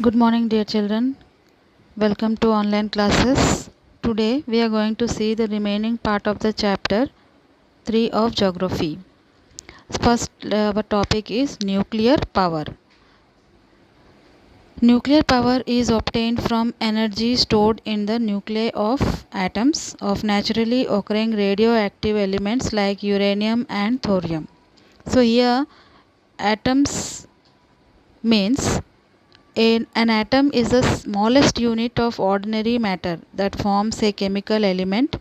Good morning, dear children. Welcome to online classes. Today we are going to see the remaining part of the chapter 3 of geography. First, our topic is nuclear power. Nuclear power is obtained from energy stored in the nuclei of atoms of naturally occurring radioactive elements like uranium and thorium. So, here atoms means an atom is the smallest unit of ordinary matter that forms a chemical element.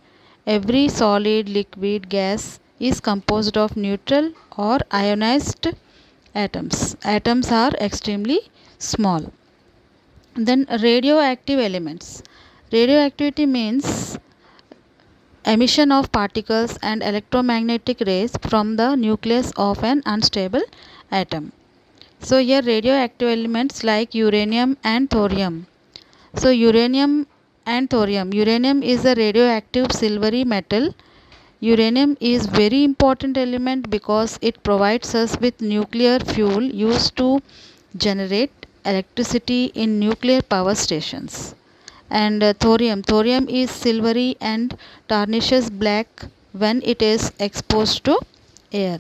Every solid, liquid, gas is composed of neutral or ionized atoms. Atoms are extremely small. Then radioactive elements. Radioactivity means emission of particles and electromagnetic rays from the nucleus of an unstable atom. So here radioactive elements like uranium and thorium. So uranium and thorium. Uranium is a radioactive silvery metal. Uranium is very important element because it provides us with nuclear fuel used to generate electricity in nuclear power stations. And thorium is silvery and tarnishes black when it is exposed to air.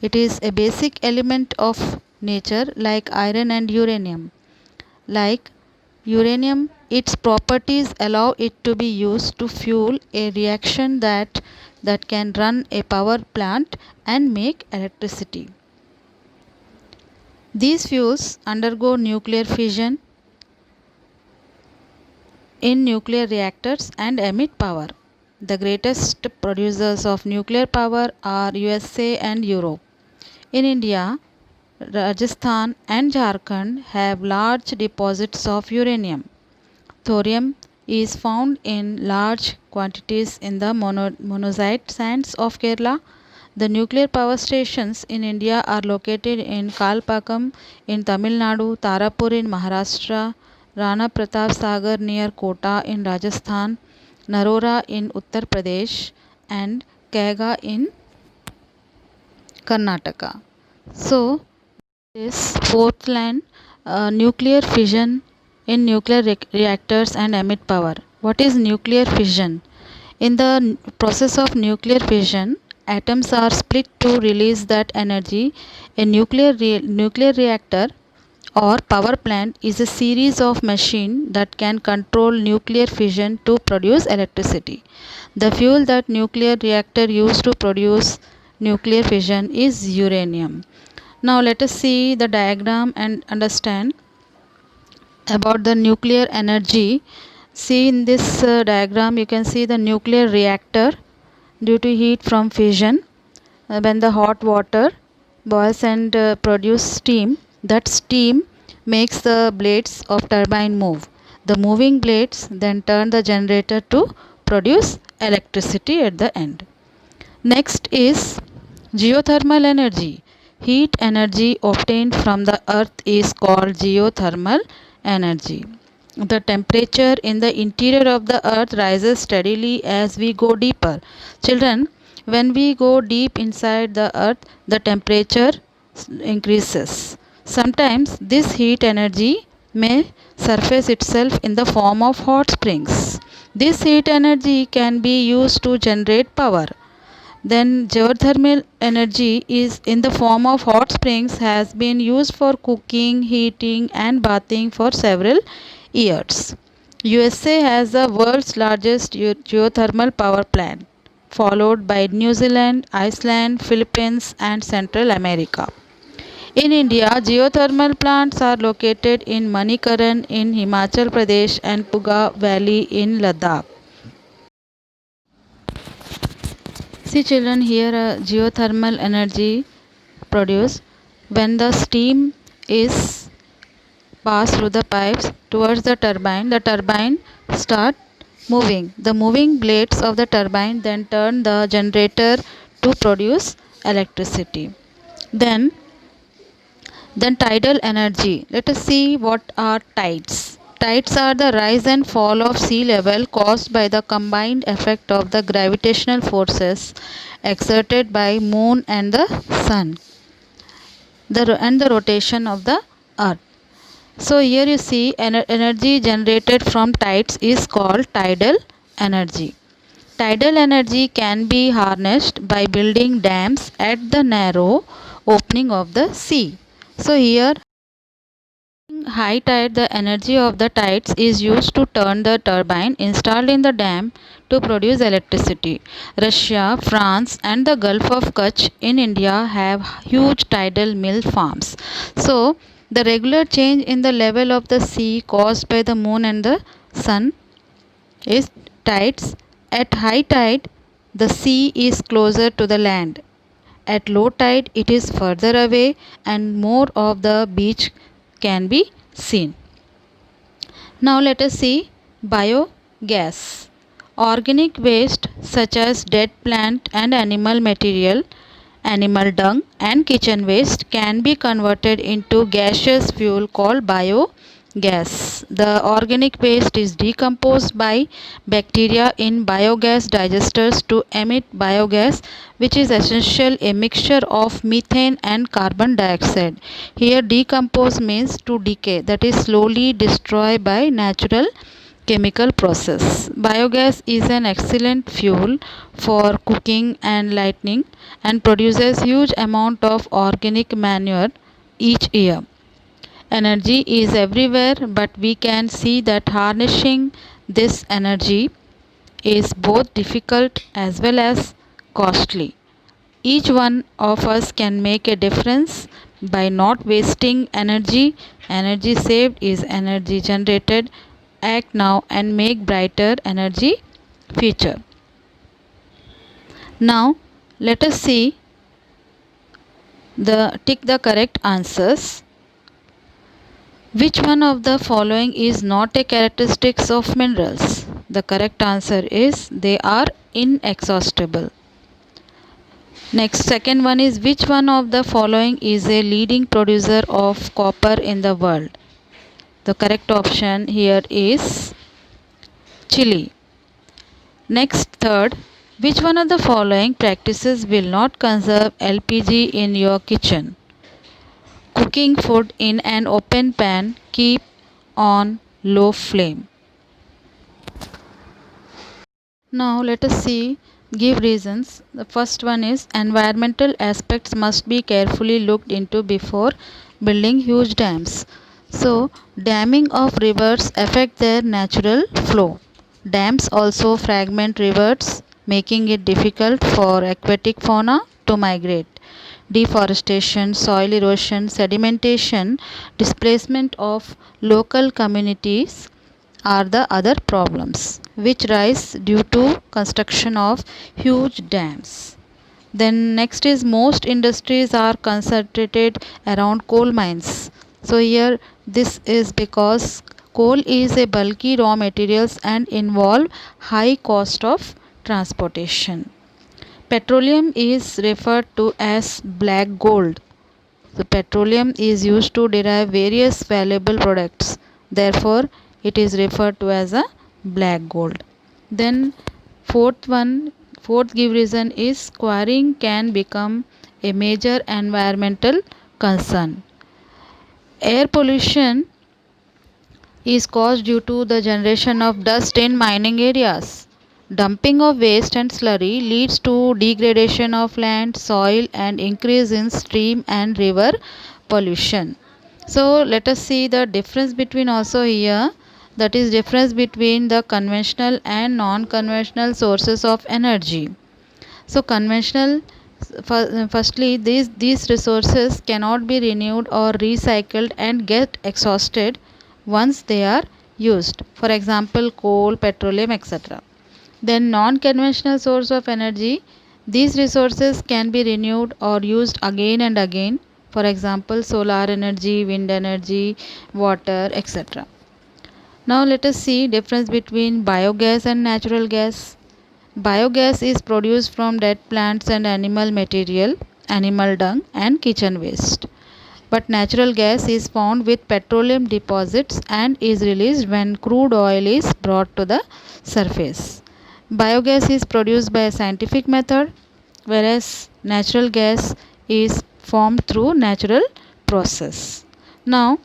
It is a basic element of nature like iron and uranium. Like uranium, its properties allow it to be used to fuel a reaction that can run a power plant and make electricity. These fuels undergo nuclear fission in nuclear reactors and emit power. The greatest producers of nuclear power are USA and Europe. In India, Rajasthan and Jharkhand have large deposits of uranium. Thorium is found in large quantities in the monazite sands of Kerala. The nuclear power stations in India are located in Kalpakkam in Tamil Nadu, Tarapur in Maharashtra, Rana Pratap Sagar near Kota in Rajasthan, Narora in Uttar Pradesh, and Kaiga in Karnataka. So, this fourth line, nuclear fission in nuclear reactors and emit power. What is nuclear fission? In the process of nuclear fission, atoms are split to release that energy. A nuclear reactor or power plant is a series of machines that can control nuclear fission to produce electricity. The fuel that nuclear reactor used to produce nuclear fission is uranium. Now let us see the diagram and understand about the nuclear energy. See in this diagram you can see the nuclear reactor due to heat from fission. When the hot water boils and produce steam, that steam makes the blades of turbine move. The moving blades then turn the generator to produce electricity at the end. Next is geothermal energy. Heat energy obtained from the earth is called geothermal energy. The temperature in the interior of the earth rises steadily as we go deeper. Children, when we go deep inside the earth, the temperature increases. Sometimes this heat energy may surface itself in the form of hot springs. This heat energy can be used to generate power. Then geothermal energy is in the form of hot springs has been used for cooking, heating and bathing for several years. USA has the world's largest geothermal power plant, followed by New Zealand, Iceland, Philippines and Central America. In India, geothermal plants are located in Manikaran in Himachal Pradesh and Puga Valley in Ladakh. See children, here geothermal energy produced when the steam is passed through the pipes towards the turbine start moving. The moving blades of the turbine then turn the generator to produce electricity. Then tidal energy. Let us see what are tides. Tides are the rise and fall of sea level caused by the combined effect of the gravitational forces exerted by moon and the sun and the rotation of the earth. So here you see energy generated from tides is called tidal energy. Tidal energy can be harnessed by building dams at the narrow opening of the sea. So here high tide, the energy of the tides is used to turn the turbine installed in the dam to produce electricity. Russia, France, and the Gulf of Kutch in India have huge tidal mill farms. So, the regular change in the level of the sea caused by the moon and the sun is tides. At high tide, the sea is closer to the land. At low tide, it is further away and more of the beach can be seen. Now let us see biogas. Organic waste such as dead plant and animal material, animal dung and kitchen waste can be converted into gaseous fuel called biogas. The organic waste is decomposed by bacteria in biogas digesters to emit biogas, which is essentially a mixture of methane and carbon dioxide. Here decompose means to decay, that is slowly destroyed by natural chemical process. Biogas is an excellent fuel for cooking and lighting and produces huge amount of organic manure each year. Energy is everywhere, but we can see that harnessing this energy is both difficult as well as costly. Each one of us can make a difference by not wasting energy. Energy saved is energy generated. Act now and make brighter energy future. Now let us see the tick the correct answers. Which one of the following is not a characteristics of minerals? The correct answer is they are inexhaustible. Next, second one is which one of the following is a leading producer of copper in the world? The correct option here is Chile. Next, third, which one of the following practices will not conserve LPG in your kitchen? Cooking food in an open pan, keep on low flame. Now let us see, give reasons. The first one is environmental aspects must be carefully looked into before building huge dams. So damming of rivers affect their natural flow. Dams also fragment rivers, making it difficult for aquatic fauna to migrate. Deforestation, soil erosion, sedimentation, displacement of local communities are the other problems which rise due to construction of huge dams. Then next is most industries are concentrated around coal mines. So here this is because coal is a bulky raw materials and involve high cost of transportation. Petroleum is referred to as black gold. The petroleum is used to derive various valuable products. Therefore, it is referred to as a black gold. Then fourth give reason is quarrying can become a major environmental concern. Air pollution is caused due to the generation of dust in mining areas. Dumping of waste and slurry leads to degradation of land, soil and increase in stream and river pollution. So let us see the difference between also here, that is difference between the conventional and non-conventional sources of energy. So conventional, firstly these resources cannot be renewed or recycled and get exhausted once they are used. For example, coal, petroleum, etc. Then non-conventional source of energy, these resources can be renewed or used again and again. For example, solar energy, wind energy, water, etc. Now let us see difference between biogas and natural gas. Biogas is produced from dead plants and animal material, animal dung and kitchen waste. But natural gas is found with petroleum deposits and is released when crude oil is brought to the surface. Biogas is produced by a scientific method, whereas natural gas is formed through natural process. Now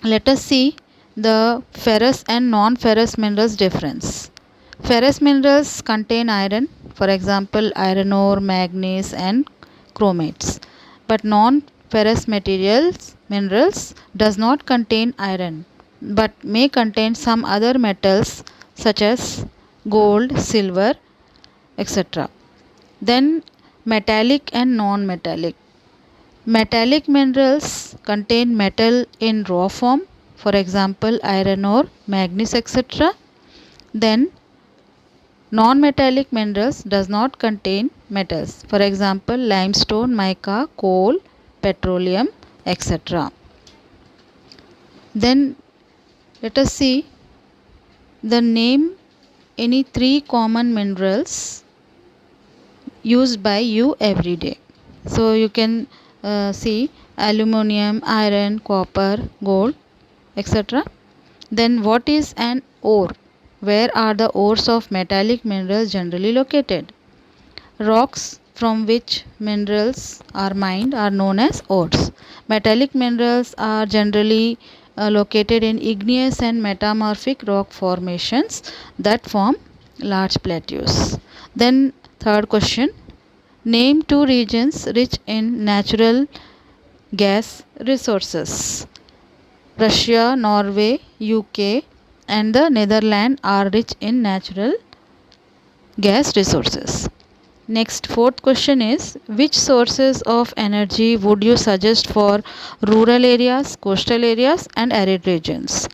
Let us see the ferrous and non-ferrous minerals difference. Ferrous minerals contain iron, for example iron ore, manganese and chromates. But non-ferrous minerals does not contain iron but may contain some other metals such as gold, silver, etc. Then metallic and non-metallic. Metallic minerals contain metal in raw form, for example iron ore, manganese, etc. Then non-metallic minerals does not contain metals, for example limestone, mica, coal, petroleum, etc. Then let us see the name any three common minerals used by you every day. So you can see aluminum, iron, copper, gold, etc. Then what is an ore? Where are the ores of metallic minerals generally located? Rocks from which minerals are mined are known as ores. Metallic minerals are generally located in igneous and metamorphic rock formations that form large plateaus. Then third question, name two regions rich in natural gas resources. Russia, Norway, UK and the Netherlands are rich in natural gas resources. Next, fourth question is, which sources of energy would you suggest for rural areas, coastal areas and arid regions?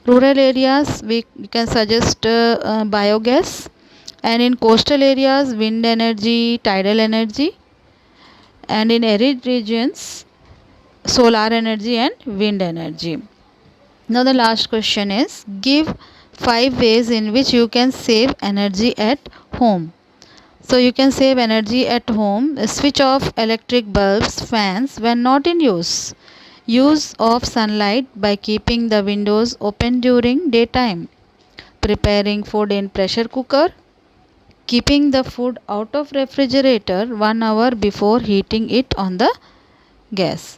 Rural areas we can suggest biogas, and in coastal areas wind energy, tidal energy, and in arid regions solar energy and wind energy. Now the last question is, give 5 ways in which you can save energy at home. So you can save energy at home. Switch off electric bulbs, fans when not in use. Use of sunlight by keeping the windows open during daytime. Preparing food in pressure cooker. Keeping the food out of refrigerator 1 hour before heating it on the gas.